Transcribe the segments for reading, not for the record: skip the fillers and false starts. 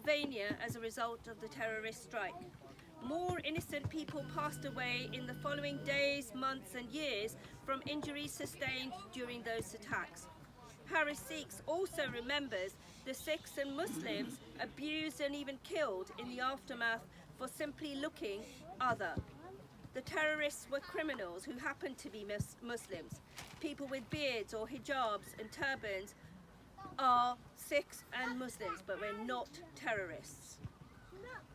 Pennsylvania as a result of the terrorist strike. More innocent people passed away in the following days, months and years from injuries sustained during those attacks. Harrow Sikhs also remembers the Sikhs and Muslims abused and even killed in the aftermath for simply looking other. The terrorists were criminals who happened to be Muslims. People with beards or hijabs and turbans are Sikhs and Muslims, but we're not terrorists.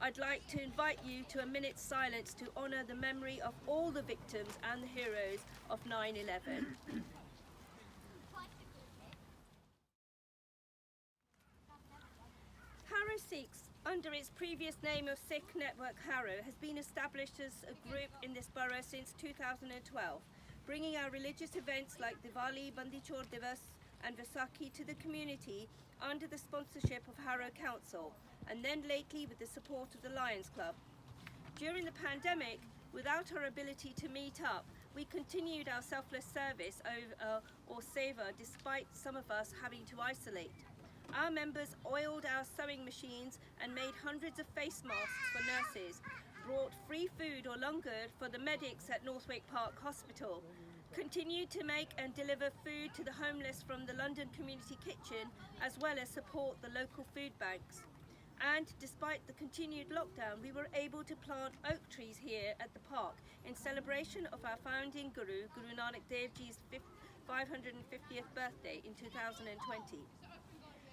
I'd like to invite you to a minute's silence to honour the memory of all the victims and the heroes of 9/11. Harrow Sikhs, under its previous name of Sikh Network Harrow, has been established as a group in this borough since 2012, bringing our religious events like Diwali, Bandi Chor Divas and Vaisakhi to the community under the sponsorship of Harrow Council, and then lately with the support of the Lions Club. During the pandemic, without our ability to meet up, we continued our selfless service or seva despite some of us having to isolate. Our members oiled our sewing machines and made hundreds of face masks for nurses, brought free food or langar for the medics at Northwick Park Hospital, continued to make and deliver food to the homeless from the London Community Kitchen, as well as support the local food banks. And despite the continued lockdown, we were able to plant oak trees here at the park in celebration of our founding Guru, Guru Nanak Dev Ji's 550th birthday in 2020.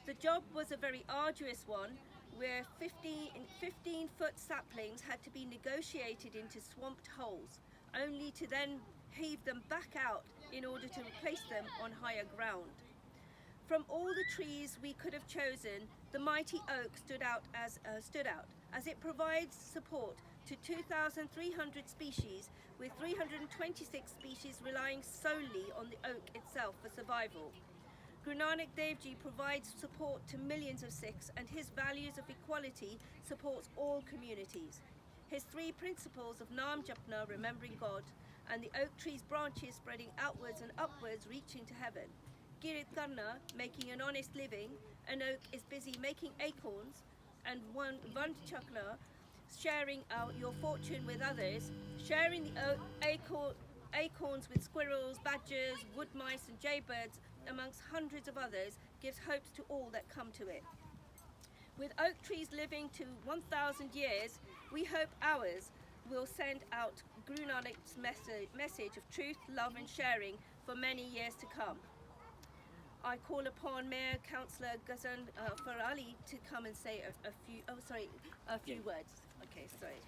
The job was a very arduous one, where 15-foot saplings had to be negotiated into swamped holes, only to then heave them back out in order to replace them on higher ground. From all the trees we could have chosen, the mighty oak stood out as it provides support to 2,300 species, with 326 species relying solely on the oak itself for survival. Guru Nanak Dev Ji provides support to millions of Sikhs, and his values of equality supports all communities. His three principles of Naam Japna, remembering God, and the oak tree's branches spreading outwards and upwards, reaching to heaven. Kirit Karna, making an honest living. An oak is busy making acorns, and Vand Chakna, sharing your fortune with others, sharing the acorns with squirrels, badgers, wood mice and jaybirds, amongst hundreds of others, gives hopes to all that come to it. With oak trees living to 1,000 years, we hope ours will send out Guru Nanak's message of truth, love and sharing for many years to come. I call upon Mayor Councillor Ghazan Farali to come and say a few words. Okay, sorry.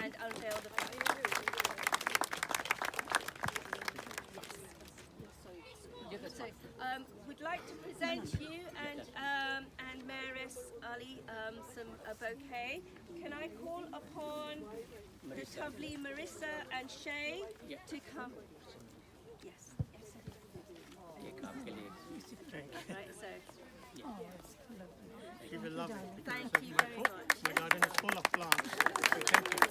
And unveil the plaque. So, we'd like to present you and Mayoress Ali a bouquet. Can I call upon the lovely Marissa and Shay to come? Yes. Right, so. She will love it. Thank you very much. My garden is full of plants. So thank you.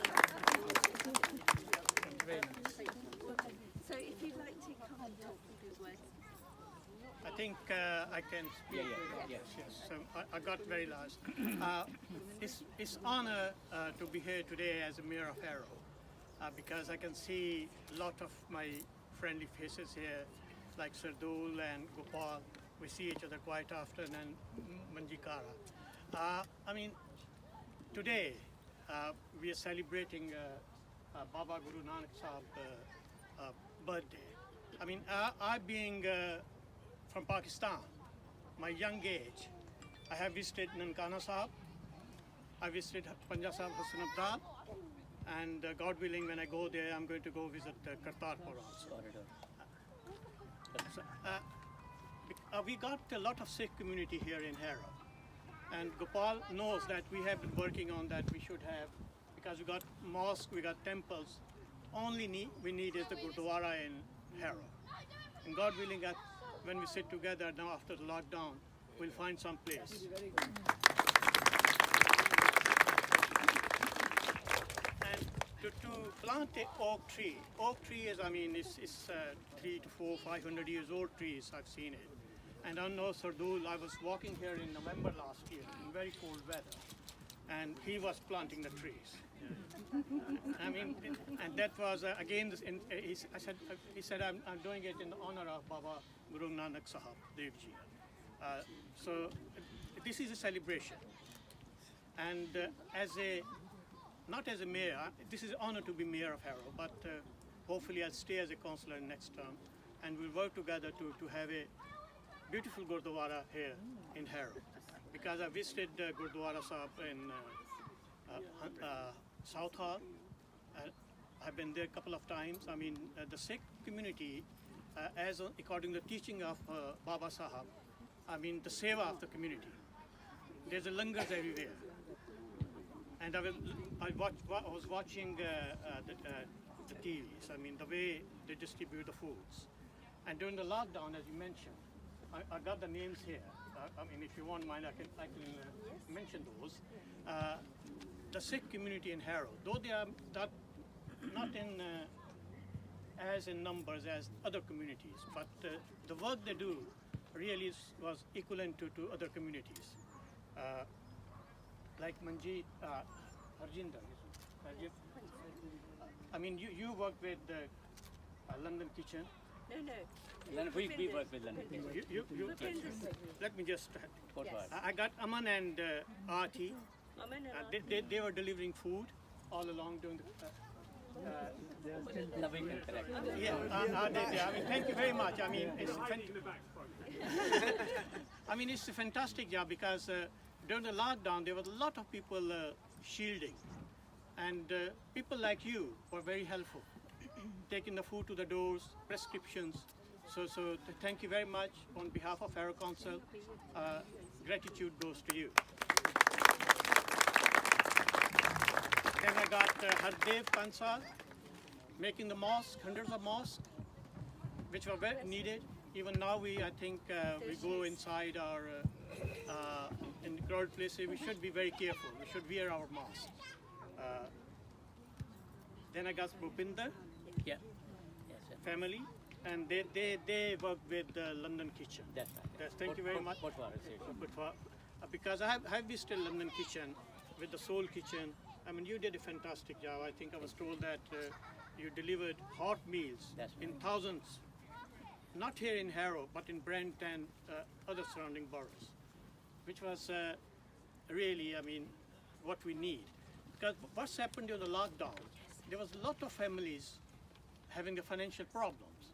Thank you very much. So if you'd like to come and talk a few words. I think I can speak. Yes. So I got very last. It's honor to be here today as a Mayor of Harrow, because I can see a lot of my friendly faces here, like Sardul and Gopal. We see each other quite often, and Manjikara. I mean, today we are celebrating Baba Guru Nanak Sahib's birthday. I mean, I being from Pakistan, my young age, I have visited Nankana Sahib, I visited Panja Sahib Hussain Abdal, and God willing, when I go there, I'm going to go visit Kartarpur also. We got a lot of Sikh community here in Harrow, and Gopal knows that we have been working on that. We should have, because we got mosque, we got temples. Only we need is the Gurdwara in Harrow, and God willing, when we sit together now after the lockdown, we'll find some place. And to plant an oak tree is, I mean, it's 300 to 400, 500 years old trees. I've seen it. And I know Sardul, I was walking here in November last year in very cold weather, and he was planting the trees. I mean, and that was again. He said, I'm doing it in honor of Baba Guru Nanak Sahab Dev Ji. So this is a celebration, and not as a mayor, this is an honor to be mayor of Harrow, but hopefully I'll stay as a councillor next term, and we'll work together to have a beautiful Gurdwara here in Harrow, because I visited Gurdwara Sahib in Pothohar. I've been there a couple of times. I mean, the Sikh community, according to the teaching of Baba Sahab, I mean, the seva of the community. There's a langars everywhere. And I was watching the TVs, I mean, the way they distribute the foods. And during the lockdown, as you mentioned, I got the names here. I mean, if you won't mind, I can mention those. The Sikh community in Harrow, though they are not in as in numbers as other communities, but the work they do really was equivalent to other communities. Like Manjeet, Harjinder. I mean, you work with London Kitchen. No. We work with London. Let me just. I got Aman and Aarti. They were delivering food all along during the. Yeah, I mean, thank you very much. I mean, it's a fantastic job because during the lockdown there was a lot of people shielding, and people like you were very helpful, taking the food to the doors, prescriptions. So thank you very much on behalf of Harrow Council. Gratitude goes to you. Then I got Hardev Kansal making the mosque, hundreds of mosques, which were very needed. Even now, I think we go inside our in crowded places. We should be very careful. We should wear our masks. Then I got Bhupinder, family, and they work with the London Kitchen. That's right. Thank you very much. Because I have visited London Kitchen with the Soul Kitchen. I mean, you did a fantastic job. I think I was told that you delivered hot meals in thousands, not here in Harrow, but in Brent and other surrounding boroughs, which was really, I mean, what we need. Because what's happened during the lockdown, there was a lot of families having the financial problems,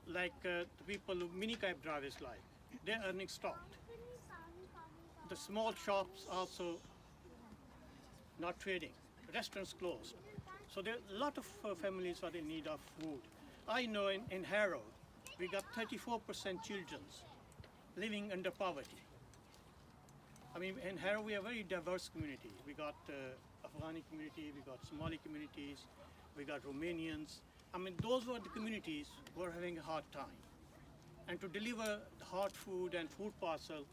like the people who mini cab drivers like, their earnings stopped. The small shops also not trading, restaurants closed. So there are a lot of families are in need of food. I know in Harrow, we got 34% children living under poverty. I mean, in Harrow, we are a very diverse community. We got Afghani community, we got Somali communities, we got Romanians. I mean, those were the communities who were having a hard time. And to deliver the hot food and food parcel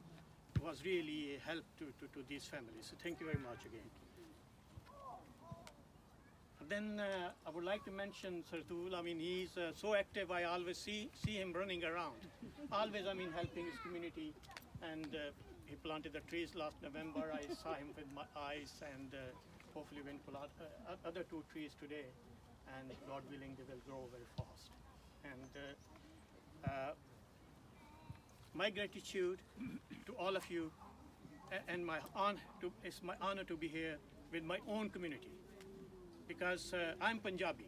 was really a help to these families. So thank you very much again. Then I would like to mention Sardul. I mean, he's so active. I always see him running around. Always, I mean, helping his community. And he planted the trees last November. I saw him with my eyes, and hopefully we'll plant other 2 trees today. And God willing, they will grow very fast. And my gratitude to all of you, and it's my honor to be here with my own community. Because I'm Punjabi,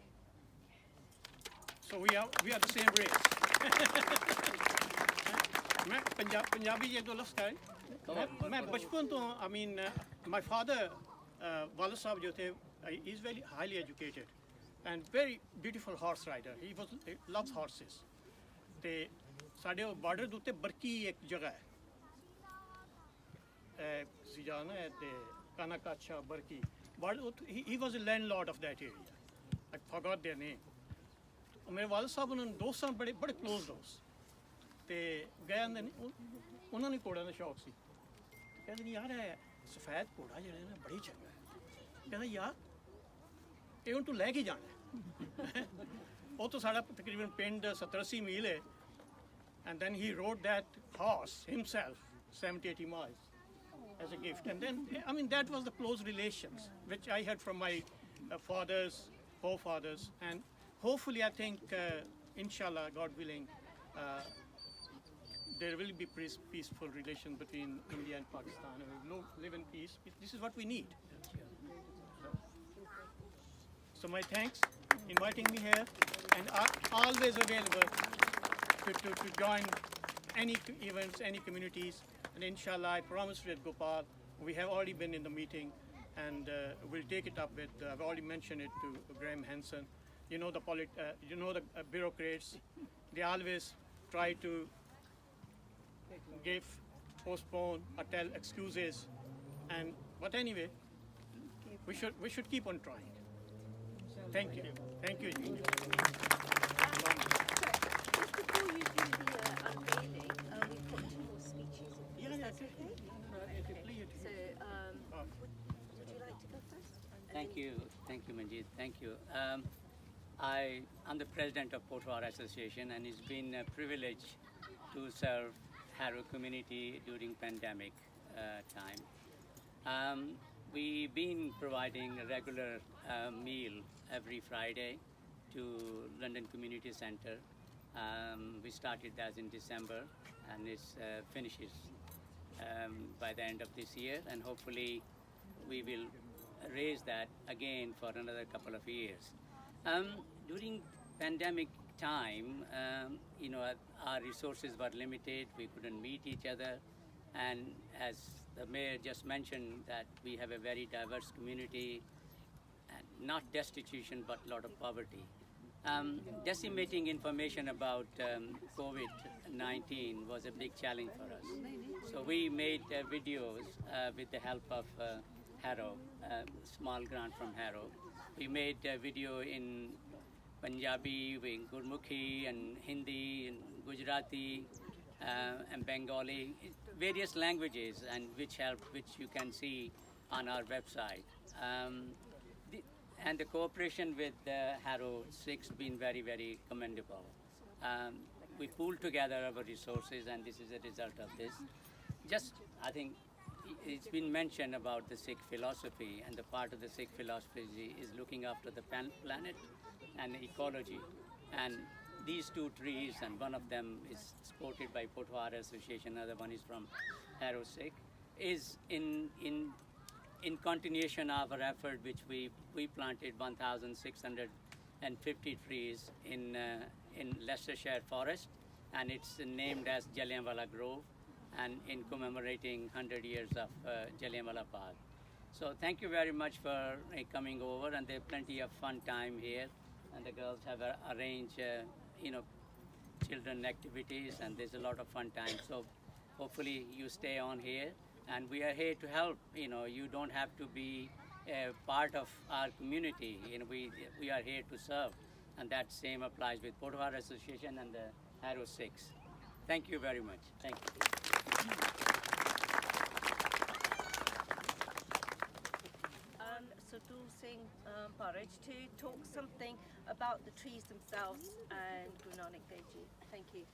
so we are the same race. मैं पंजाबी ये तो लफ्ज़ है मैं बचपन तो I mean my father वाला साहब जो थे he is very highly educated and very beautiful horse rider. He loves horses. ते साढ़े बॉर्डर दे उत्ते बरकी एक जगह है सिजाना है ते कानाकाछा बरकी. But he was a landlord of that area. I forgot their name. मेरे वाले साहब उन्होंने दोस्त हैं बड़े close दोस्त. ते गए अंदर उन्होंने घोड़े का शौक सी. कहते नहीं यार है सफेद घोड़ा जो है ना बड़ी चंगा है. कहते यार ये उन तू लेके जाना है. वो तो साढ़ा तकरीबन पिंड 70-80 मील है. And then he rode that horse himself 70, 80 miles as a gift. And then, I mean, that was the close relations, which I had from my fathers, forefathers. And hopefully, I think, inshallah, God willing, there will be peaceful relations between India and Pakistan. We will live in peace. This is what we need. So my thanks inviting me here, and I'm always available to join any events, any communities. And inshallah, I promise with Gopal, we have already been in the meeting, and we'll take it up with, I've already mentioned it to Graham Hansen. You know the bureaucrats, they always try to give, postpone, or tell excuses. But anyway, we should keep on trying. Thank you. Thank you. Just before you do the unveiling, we've got 2 more speeches. Yeah, That's okay? Please. So, would you like to go first? Thank you, Manjeet. Thank you. I'm the president of Pothohar Association, and it's been a privilege to serve Harrow community during pandemic time. We've been providing a regular meal every Friday to London Community Centre. We started that in December, and it finishes by the end of this year, and hopefully we will raise that again for another couple of years. During pandemic time, our resources were limited. We couldn't meet each other, and as the mayor just mentioned, that we have a very diverse community, and not destitution but a lot of poverty. Disseminating information about COVID-19 was a big challenge for us. So we made videos with the help of Harrow, small grant from Harrow. We made a video in Punjabi, in Gurmukhi, and Hindi, and Gujarati, and Bengali, various languages, and which you can see on our website. And the cooperation with Harrow Sikhs been very, very commendable. We pooled together our resources, and this is a result of this. I think it's been mentioned about the Sikh philosophy, and the part of the Sikh philosophy is looking after the planet and ecology. And these 2 trees, and one of them is supported by Pothohar Association, another one is from Harrow Sikh, is in continuation of our effort, which we planted 1,650 trees in Leicestershire Forest, and it's named as Jallianwala Grove, and in commemorating 100 years of Jallianwala Bagh. So thank you very much for coming over, and there's plenty of fun time here, and the girls have arranged children activities, and there's a lot of fun time. So hopefully you stay on here, and we are here to help. You don't have to be a part of our community. We are here to serve, and that same applies with Pothohar Association and the Harrow Sikhs. Thank you very much. Thank you. So Dul Singh Paraj to talk something about the trees themselves and Guru Nanak Dev Ji. Thank you.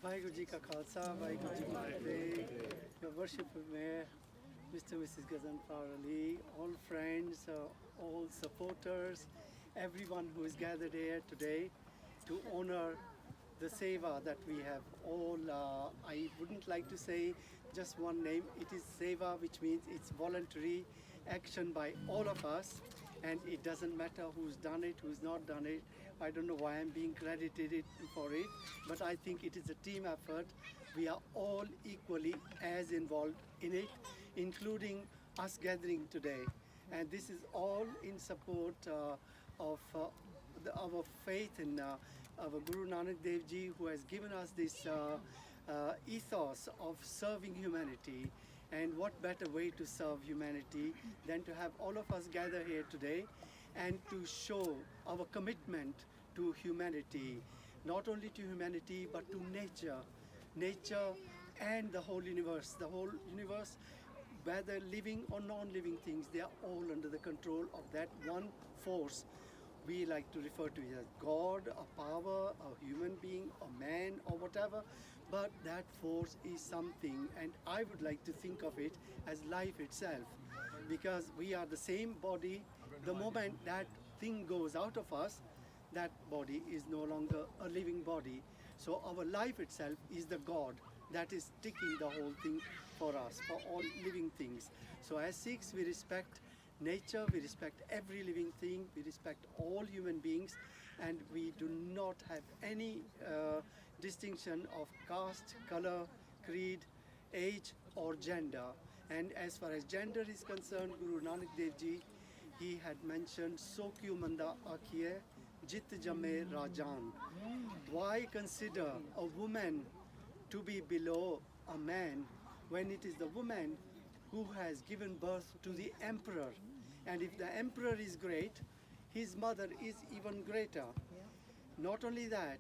Vaheguru Ji Ka Khalsa, Vaheguru Ji Ki Fateh. Your Worship Mayor, Mr. and Mrs. Ghazanfar Ali, all friends, all supporters, everyone who is gathered here today to honor the seva that we have all. I wouldn't like to say just one name. It is seva, which means it's voluntary action by all of us, and it doesn't matter who's done it, who's not done it. I don't know why I'm being credited for it, but I think it is a team effort. We are all equally as involved in it, including us gathering today. And this is all in support of our faith in our Guru Nanak Dev Ji, who has given us this ethos of serving humanity. And what better way to serve humanity than to have all of us gather here today and to show our commitment to humanity, not only to humanity but to nature and the whole universe. The whole universe, whether living or non-living things, they are all under the control of that one force, we like to refer to it as God, a power, a human being, a man, or whatever. But that force is something, and I would like to think of it as life itself, because we are the same body. The moment that thing goes out of us, that body is no longer a living body. So our life itself is the God that is taking the whole thing for us, for all living things. So as Sikhs, we respect nature, we respect every living thing, we respect all human beings, and we do not have any distinction of caste, color, creed, age, or gender. And as far as gender is concerned, Guru Nanak Dev Ji, he had mentioned, "So kyu manda akhiye, jit jame rajan." Why consider a woman to be below a man when it is the woman who has given birth to the emperor? And if the emperor is great, his mother is even greater. Not only that,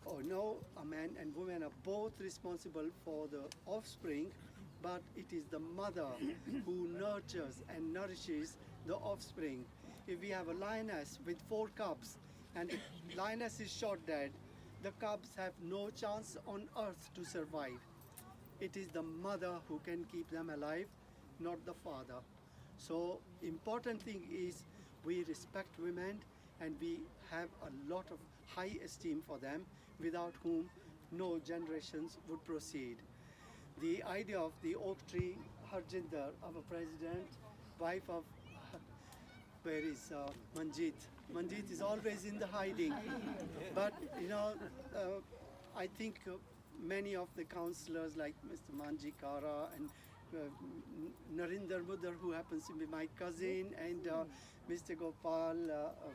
a man and woman are both responsible for the offspring, but it is the mother who nurtures and nourishes the offspring. If we have a lioness with 4 cubs and the lioness is shot dead, the cubs have no chance on earth to survive. It is the mother who can keep them alive, not the father. So important thing is we respect women and we have a lot of high esteem for them, without whom no generations would proceed. The idea of the oak tree, Harjinder, our president, wife of, where is Manjit? Manjit is always in the hiding. But, I think many of the councillors like Mr. Manji Kara and Narinder Mudar, who happens to be my cousin, and Mr. Gopal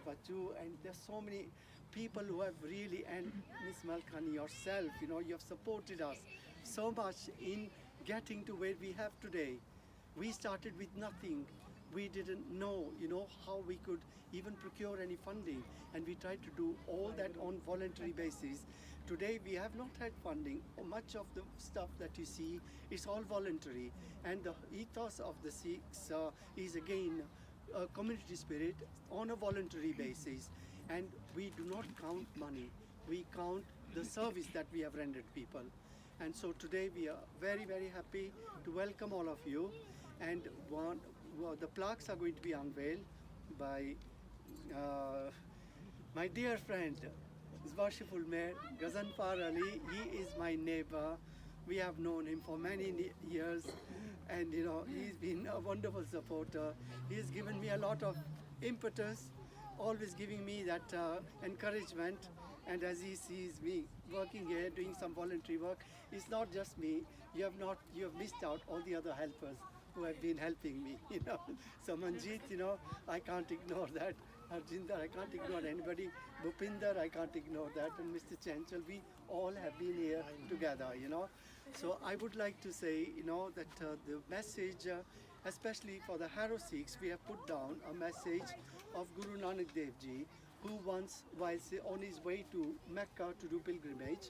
Bachu, and there's so many people who have really, and Miss Malkani yourself, you have supported us so much in getting to where we have today. We started with nothing. We didn't know, how we could even procure any funding, and we tried to do all that on voluntary basis. Today we have not had funding. Much of the stuff that you see is all voluntary, and the ethos of the Sikhs is again a community spirit on a voluntary basis, and we do not count money. We count the service that we have rendered people. And so today we are very, very happy to welcome all of you, and the plaques are going to be unveiled by my dear friend, His Worshipful Mayor Ghazanfar Ali. He is my neighbor. We have known him for many years, and he's been a wonderful supporter. He's given me a lot of impetus, always giving me that encouragement. And as he sees me working here, doing some voluntary work, it's not just me. You have missed out all the other helpers who have been helping me. So Manjit, I can't ignore that. Harjinder, I can't ignore anybody. Bhupinder, I can't ignore that. And Mr. Chanchal, we all have been here together. So I would like to say, that the message, especially for the Harrow Sikhs, we have put down a message of Guru Nanak Dev Ji, who once, while on his way to Mecca to do pilgrimage,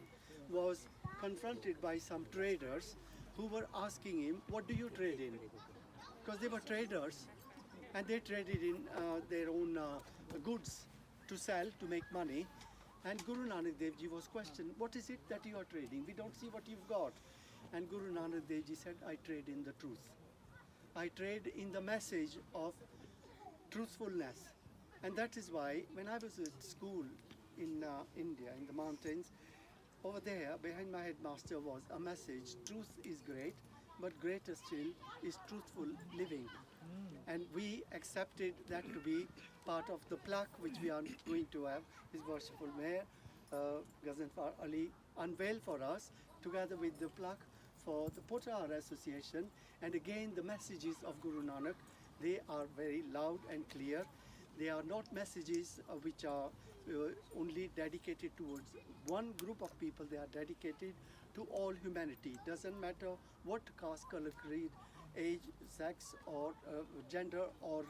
was confronted by some traders who were asking him, "What do you trade in?" Because they were traders, and they traded in their own goods to sell, to make money. And Guru Nanak Dev Ji was questioned, "What is it that you are trading? We don't see what you've got." And Guru Nanak Dev Ji said, "I trade in the truth. I trade in the message of truthfulness." And that is why when I was at school in India, in the mountains, over there behind my headmaster was a message: truth is great, but greater still is truthful living. And we accepted that to be part of the plaque which we are going to have His Worshipful Mayor Ghazanfar Ali unveil for us, together with the plaque for the Pothohar Association. And again, the messages of Guru Nanak, they are very loud and clear. They are not messages which are only dedicated towards one group of people. They are dedicated to all humanity. Doesn't matter what caste, color, creed, age, sex, or gender, or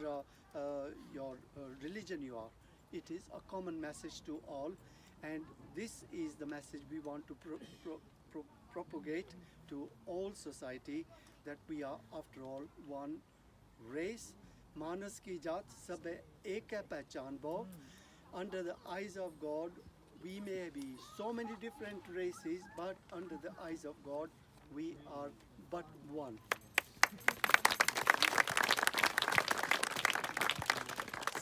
your religion you are. It is a common message to all, and this is the message we want to propagate to all society, that we are after all one race. मानस की जात सब एक है पहचान बो, under the eyes of God, we may be so many different races, but under the eyes of God, we are but one.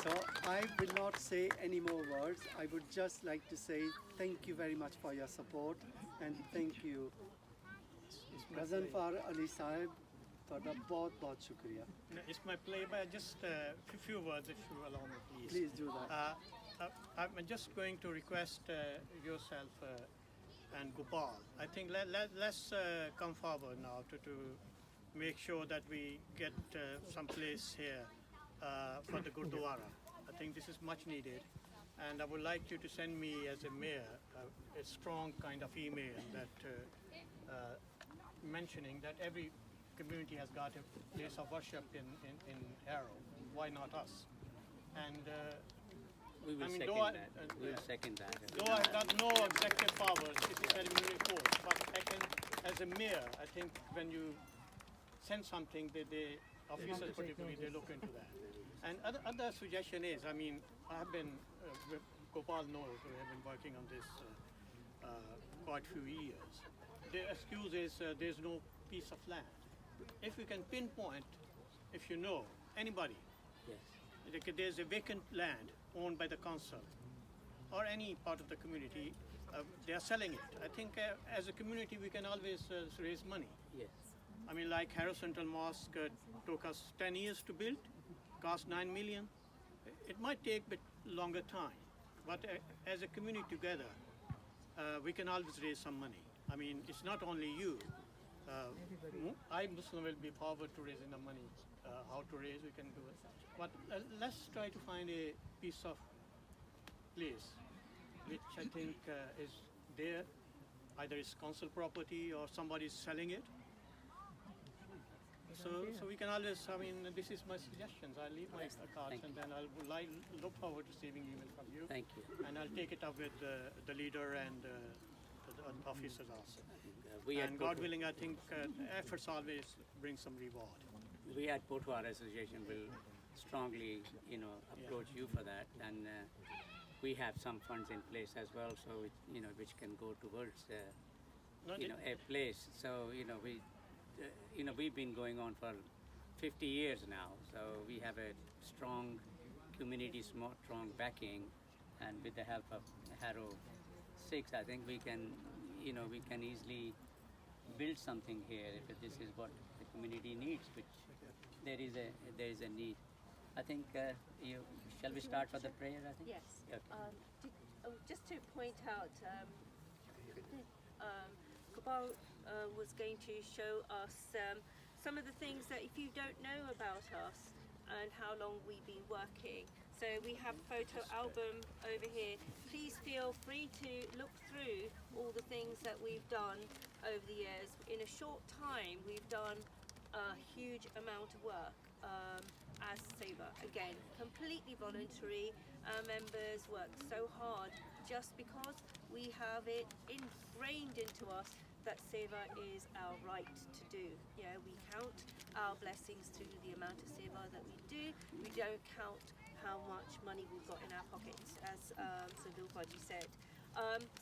So I will not say any more words. I would just like to say thank you very much for your support and thank you. Ghazanfar Ali Sahib, ਤੁਹਾਡਾ ਬਹੁਤ ਬਹੁਤ ਸ਼ੁਕਰੀਆ. It's my play, but just a few words, if you allow me, please. Please do that. I'm just going to request yourself and Gopal. I think let's come forward now to make sure that we get some place here for the Gurdwara. I think this is much needed, and I would like you to send me as a mayor a strong kind of email that mentioning that every community has got a place of worship in Harrow. Why not us? And We will I mean, second that. We will second that. though I've got no executive powers, it is ceremonial report, but I can, as a mayor, I think when you send something, the officers particularly, they look into that. And other suggestion is, I mean, I've been, Gopal knows, we have been working on this quite a few years. The excuse is there's no piece of land. If you can pinpoint, if you know, anybody, Yes. like there's a vacant land owned by the council or any part of the community, they are selling it. I think as a community we can always raise money. Yes. I mean, like Harrow Central Mosque took us 10 years to build, cost 9 million. It might take a bit longer time, but as a community together, we can always raise some money. I mean, it's not only you. I, Muslim, will be forward to raising the money. How to raise, we can do it. But let's try to find a piece of place which I think is there. Either it's council property or somebody is selling it. So we can always, I mean, this is my suggestions. I'll leave my cards Thank and then I'll look forward to receiving email from you. Thank you. And I'll take it up with the leader and the officers also. We at And God willing, I think efforts always bring some reward. We at Pothohar Association will strongly, approach you for that, and we have some funds in place as well, so which can go towards No, a place. So we've been going on for 50 years now, so we have a strong community, strong backing, and with the help of Harrow Sikhs, I think we can easily build something here if this is what the community needs, which there is a need. I think shall we start for the prayer? I think. Yes. Okay. Just to point out, Gopal was going to show us some of the things that if you don't know about us and how long we've been working. So we have a photo album over here. Please feel free to look through all the things that we've done over the years. In a short time, we've done a huge amount of work as Seva. Again, completely voluntary. Our members work so hard just because we have it ingrained into us that Seva is our right to do. Yeah, we count our blessings through the amount of Seva that we do. We don't count how much money we've got in our pockets, as Sadhu Baji said.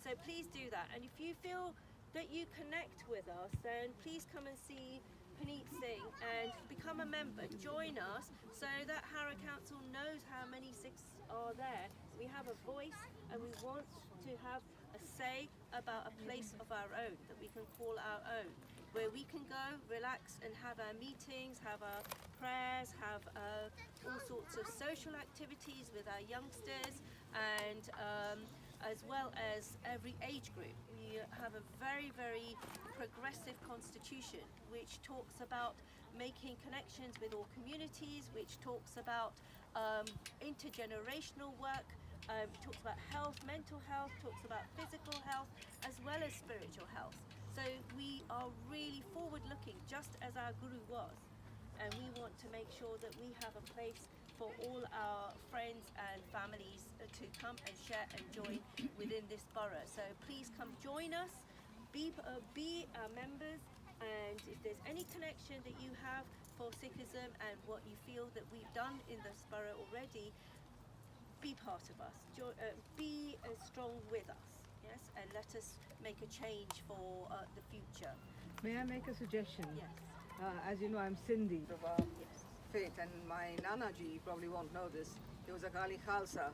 So please do that. And if you feel that you connect with us, then please come and see Puneet Singh and become a member. Join us so that Harrow Council knows how many Sikhs are there. We have a voice and we want to have a say about a place of our own that we can call our own, where we can go, relax and have our meetings, have our prayers, have all sorts of social activities with our youngsters, and as well as every age group. We have a very, very progressive constitution which talks about making connections with all communities, which talks about intergenerational work, talks about health, mental health, talks about physical health, as well as spiritual health. So we are really forward-looking, just as our Guru was. And we want to make sure that we have a place for all our friends and families to come and share and join within this borough. So please come join us, be our members, and if there's any connection that you have for Sikhism and what you feel that we've done in this borough already, be part of us, be strong with us, yes, and let us make a change for the future. May I make a suggestion? Yes. As you know, I'm Sindhi. Of our faith, and my Nanaji, you probably won't know this, he was a Kali Khalsa.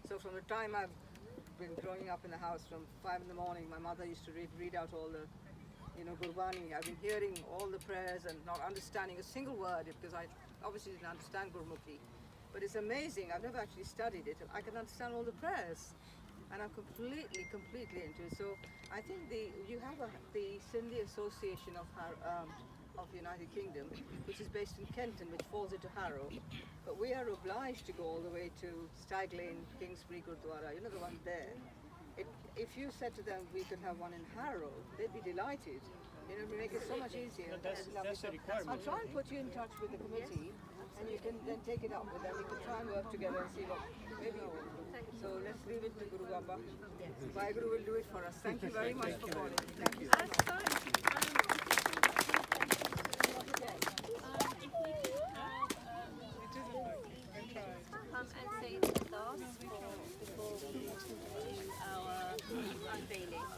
So from the time I've been growing up in the house, from 5 in the morning, my mother used to read out all the, Gurbani. I've been hearing all the prayers and not understanding a single word because I obviously didn't understand Gurmukhi. But it's amazing. I've never actually studied it. I can understand all the prayers, and I'm completely into it. So I think you have the Sindhi Association of United Kingdom, which is based in Kenton, which falls into Harrow. But we are obliged to go all the way to Stag Lane, Kingsbury Gurdwara, the one there. If you said to them we could have one in Harrow, they'd be delighted. It would make it so much easier. That's a requirement. I'll try and put you in touch with the committee, and you can then take it up with them. We can try and work together and see what maybe. So let's leave it to Guru Baba. Bhai Guru will do it for us. Thank you very much for calling. Thank you. Come and say it with us before we do our unveiling.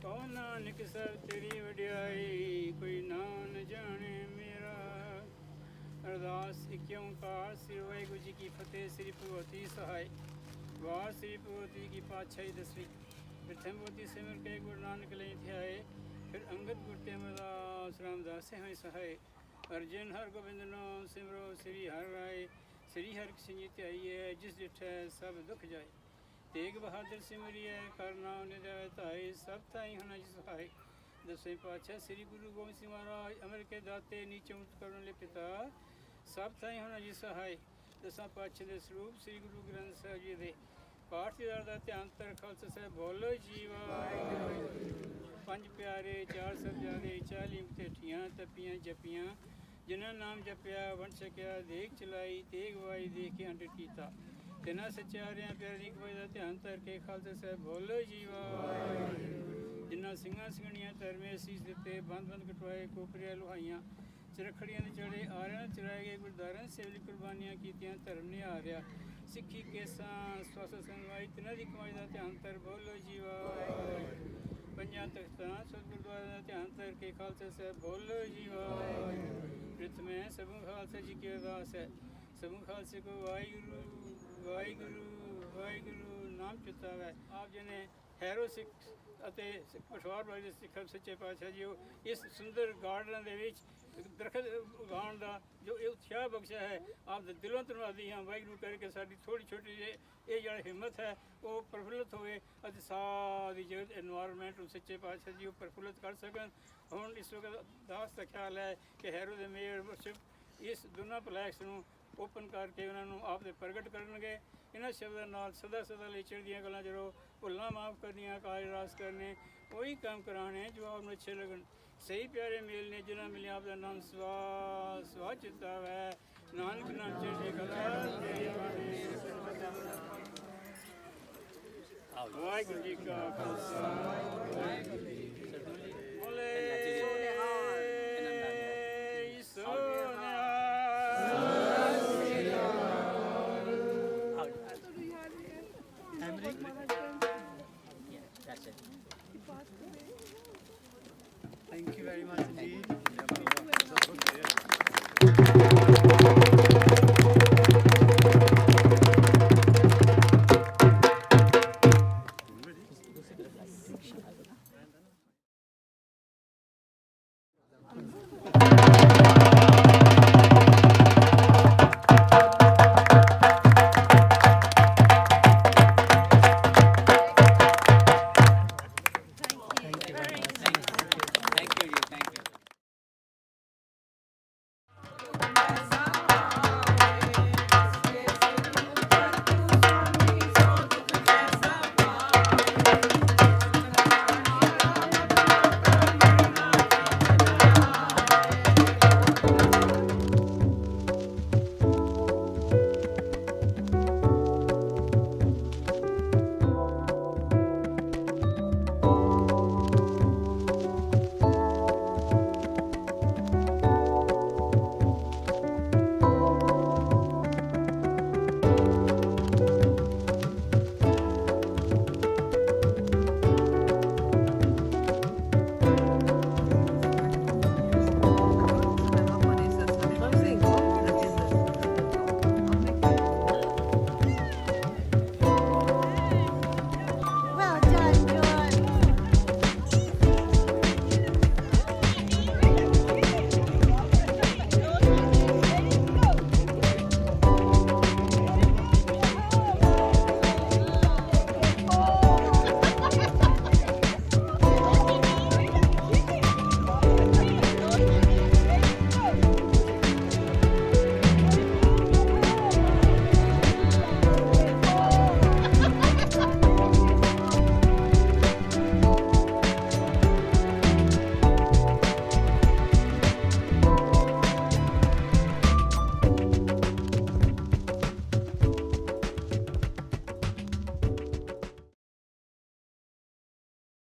ਕੌਣ ਨਾਨਕ ਸਭ ਤੇਰੀ ਵਡਿਆਈ ਕੋਈ ਨਾ ਨ ਜਾਣੇ ਮੇਰਾ ਅਰਦਾਸ ਇੱਕ ਓਂਕਾਰ ਸ੍ਰੀ ਵਾਹਿਗੁਰੂ ਜੀ ਕੀ ਫਤਿਹ ਸ੍ਰੀ ਭਗਵਤੀ ਸਹਾਇ ਵਾਰ ਸ੍ਰੀ ਭਗਵਤੀ ਕੀ ਪਾਤਸ਼ਾਹੀ ਦਸਵੀਂ ਪ੍ਰਥਮ ਭਗਵਤੀ ਸਿਮਰ ਕੇ ਗੁਰੂ ਨਾਨਕ ਲਈ ਥਿਆਏ ਫਿਰ ਅੰਗਦ ਗੁਰ ਤੇ ਅਮਰਦਾਸ ਰਾਮਦਾਸੇ ਹੋਏ ਸਹਾਇ ਅਰਜਨ ਹਰ ਗੋਬਿੰਦ ਨਾਮ ਸਿਮਰੋ ਸ੍ਰੀ ਹਰਿ ਰਾਏ ਸ੍ਰੀ ਹਰਿ ਸਿੰਘ ਧਿਆਈਏ ਜਿਸ ਡਿਠੈ ਸਭ ਦੁੱਖ ਜਾਏ तेग बहादुर सिमरिय करना निदय ताई सब ताई होना जिस सहाय दसवें पातशाह श्री गुरु गोबिंद सिंह महाराज अमर के दाते नीचे उत करुण ले पिता सब ताई होना जिस सहाय दसां पातशाह दे स्वरूप श्री गुरु ग्रंथ साहिब जी दे पाठदार दा ध्यान तर खालसा साहिब बोलो जीवा पंज प्यारे चार सबजादे 40 मुक्तेठियां तपियां जपियां जिन्हां नाम जपिया वंश सकिया देख चलाई तेग वाई देख के अंड कीता तिना सचारियां प्यारी कोई दा ध्यान धर के खालसा साहिब बोलो जीवा जिन्ना ਸਿੰਘਾਂ ਸਿੰਘਣੀਆਂ ਧਰਮੇ ਸੀਸ ਦਿੱਤੇ ਬੰਦ ਕਟਵਾਏ ਕੋਪਰੀਆਂ ਲੁਹਾਈਆਂ ਚਰਖੜੀਆਂ ਦੇ ਚੜੇ ਆਰਿਆਂ ਚਰਾਏ ਗਏ ਗੁਰਦਾਰਾਂ ਸੇਵਲੀ ਕੁਰਬਾਨੀਆਂ ਕੀਤੀਆਂ ਧਰਮ ਨੇ ਹਾਰਿਆ ਸਿੱਖੀ ਕੇਸਾਂ ਸਵਾਸ ਸੰਗਵਾਈ ਤਿਨਾਂ ਦੀ ਕਮਾਈ ਦਾ ਧਿਆਨ ਧਰ ਬੋਲੋ ਜੀਵਾ ਪੰਜਾਂ ਤਖਤਾਂ ਸਤ ਗੁਰਦੁਆਰਾ ਦਾ ਧਿਆਨ ਧਰ ਕੇ ਖਾਲਸਾ ਸਾਹਿਬ ਬੋਲੋ ਜੀਵਾ ਪ੍ਰਥਮੇ ਸਭੂ ਖਾਲਸਾ ਜੀ ਕੀ ਅਰਦਾਸ ਹੈ ਸਭੂ ਖਾਲਸੇ ਕੋ ਵਾਹਿਗੁਰੂ ਵਾਹਿਗੁਰੂ ਵਾਹਿਗੁਰੂ ਨਾਮ ਚਿਤਾਵੇ ਆਪ ਜੀ ਨੇ ਹੈਰੋ ਸਿੱਖ ਅਤੇ ਪਠੌਰ ਵਾਲੇ ਸਿੱਖ ਸੱਚੇ ਪਾਤਸ਼ਾਹ ਜੀ ਇਸ ਸੁੰਦਰ ਗਾਰਡਨ ਦੇ ਵਿੱਚ ਦਰਖਤ ਉਗਾਉਣ ਦਾ ਜੋ ਇਹ ਉਤਸ਼ਾਹ ਬਖਸ਼ਿਆ ਹੈ ਆਪ ਦੇ ਦਿਲੋਂ ਧੰਨਵਾਦੀ ਹਾਂ ਵਾਹਿਗੁਰੂ ਕਰਕੇ ਸਾਡੀ ਥੋੜ੍ਹੀ ਛੋਟੀ ਜਿਹੀ ਇਹ ਜਿਹੜਾ ਹਿੰਮਤ ਹੈ ਉਹ ਪ੍ਰਫੁੱਲਤ ਹੋਵੇ ਅਤੇ ਸਾਰੀ ਜਗਤ ਐਨਵਾਇਰਨਮੈਂਟ ਨੂੰ ਸੱਚੇ ਪਾਤਸ਼ਾਹ ਜੀ ਉਹ ਪ੍ਰਫੁੱਲਤ ਕਰ ਸਕਣ ਹੁਣ ਇਸ ਵਕਤ ਦਾਸ ਦਾ ਖਿਆਲ ਹੈ ਕਿ ਹੈਰੋ ਦੇ ਮੇਅਰ ਇਸ ਦੋਨਾਂ ਪਲੈਕਸ ਨੂੰ ਓਪਨ ਕਰਕੇ ਉਹਨਾਂ ਨੂੰ ਆਪ ਦੇ ਪ੍ਰਗਟ ਕਰਨਗੇ ਇਹਨਾਂ ਸ਼ਬਦਾਂ ਨਾਲ ਸਦਾ ਲਈ ਚੜ੍ਹਦੀਆਂ ਗੱਲਾਂ ਜਦੋਂ ਭੁੱਲਾਂ ਮਾਫ ਕਰਨੀਆਂ ਕਾਜ ਰਾਸ ਕਰਨੇ ਉਹੀ ਕੰਮ ਕਰਾਣੇ ਜੋ ਆਪ ਨੂੰ ਅੱਛੇ ਲੱਗਣ ਸਹੀ ਪਿਆਰੇ ਮੇਲ ਨੇ ਜਿਨ੍ਹਾਂ ਮਿਲਿਆ ਆਪ ਦਾ ਨਾਮ ਸਵਾ ਚਿੱਤਾ ਹੈ ਨਾਨਕ ਨਾਮ ਚੜ੍ਹਦੀ ਕਲਾ ਤੇਰੀ ਬਾਣੀ ਵਾਹਿਗੁਰੂ ਜੀ ਕਾ ਖਾਲਸਾ ਵਾਹਿਗੁਰੂ